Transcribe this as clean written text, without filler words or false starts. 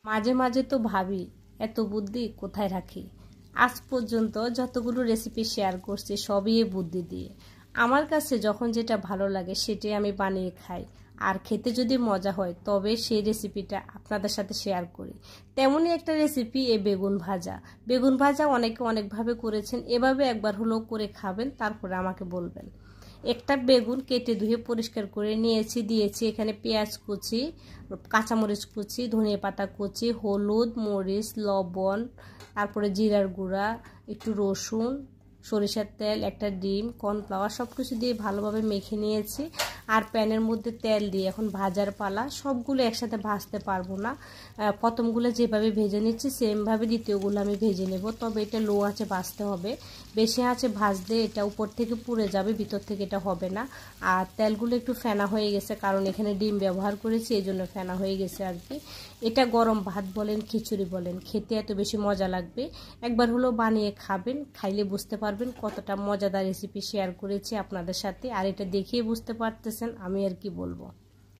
মাঝে মাঝে তো ভাবি এত বুদ্ধি কোথায় রাখি। আজ পর্যন্ত যতগুলো রেসিপি শেয়ার করছি সবই এই বুদ্ধি দিয়ে। আমার কাছে যখন যেটা ভালো লাগে সেটাই আমি বানিয়ে খাই, আর খেতে যদি মজা হয় তবে সেই রেসিপিটা আপনাদের সাথে শেয়ার করি। তেমনই একটা রেসিপি এই বেগুন ভাজা। বেগুন ভাজা অনেকে অনেকভাবে করেছেন, এভাবে একবার হলেও করে খাবেন, তারপরে আমাকে বলবেন। একটা বেগুন কেটে ধুয়ে পরিষ্কার করে নিয়েছি, দিয়েছি এখানে পেঁয়াজ কুচি, কাঁচামরিচ কুচি, ধনিয়া পাতা কুচি, হলুদ, মরিচ, লবণ, তারপরে জিরার গুঁড়া, একটু রসুন, সরিষার তেল, একটা ডিম, কর্নফ্লাওয়ার সব কিছু দিয়ে ভালোভাবে মেখে নিয়েছি। আর প্যানের মধ্যে তেল দিয়ে এখন ভাজার পালা। সবগুলো একসাথে ভাজতে পারবো না, প্রথমগুলো যেভাবে ভেজে নিচ্ছি সেমভাবে দ্বিতীয়গুলো আমি ভেজে নেব। তবে এটা লো আঁচে ভাজতে হবে, বেশি আঁচে ভাজলে এটা উপর থেকে পুড়ে যাবে, ভিতর থেকে এটা হবে না। আর তেলগুলো একটু ফেনা হয়ে গেছে, কারণ এখানে ডিম ব্যবহার করেছি, এই জন্য ফেনা হয়ে গেছে আর কি। এটা গরম ভাত বলেন, খিচুড়ি বলেন, খেতে এত বেশি মজা লাগবে। একবার হলেও বানিয়ে খাবেন, খাইলে বুঝতে পারবেন কতটা মজাদার রেসিপি শেয়ার করেছি আপনাদের সাথে। আর এটা দেখেই বুঝতে পারতেছেন আমি আর কি বলবো।